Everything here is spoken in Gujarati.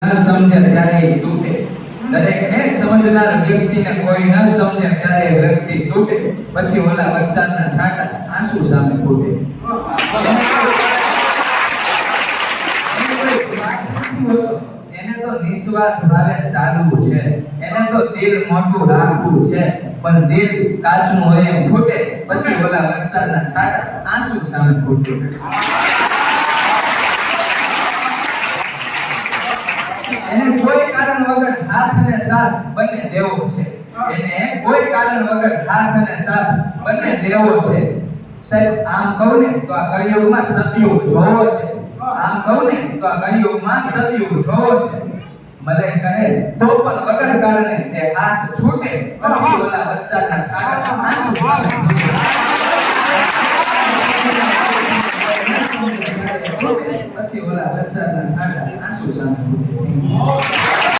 ન સમજે ત્યારે એ તૂટે. દરેકને સમજનાર વ્યક્તિને કોઈ ન સમજે ત્યારે એ વ્યક્તિ તૂટે. પછી ઓલા વરસાદના છાંટા આંસુ સામે ફૂટે. એને તો નિસ્વાર્થ ભાવે ચાલવું છે, એને તો દિલ મોટું રાખવું છે, પણ દિલ કાચનું હોય એમ ફૂટે. પછી ઓલા વરસાદના છાંટા આંસુ સામે ફૂટે. એને કોઈ કારણ વગર હાથ અને સાથ બંને દેવો છે. એને કોઈ કારણ વગર હાથ અને સાથ બંને દેવો છે. સાહેબ આમ કહું ને તો આ કળિયુગમાં સતયુગ જોવો છે. આમ કહું ને તો આ કળિયુગમાં સતયુગ જોવો છે. મલે કહે તો પણ વગર કારણે એ હાથ છૂટે. પછી ઓલા વરસાદના છાંટા આંસુ સામે ફૂટે. પછી ઓલા વરસાદના છાંટા આંસુ સામે ફૂટે.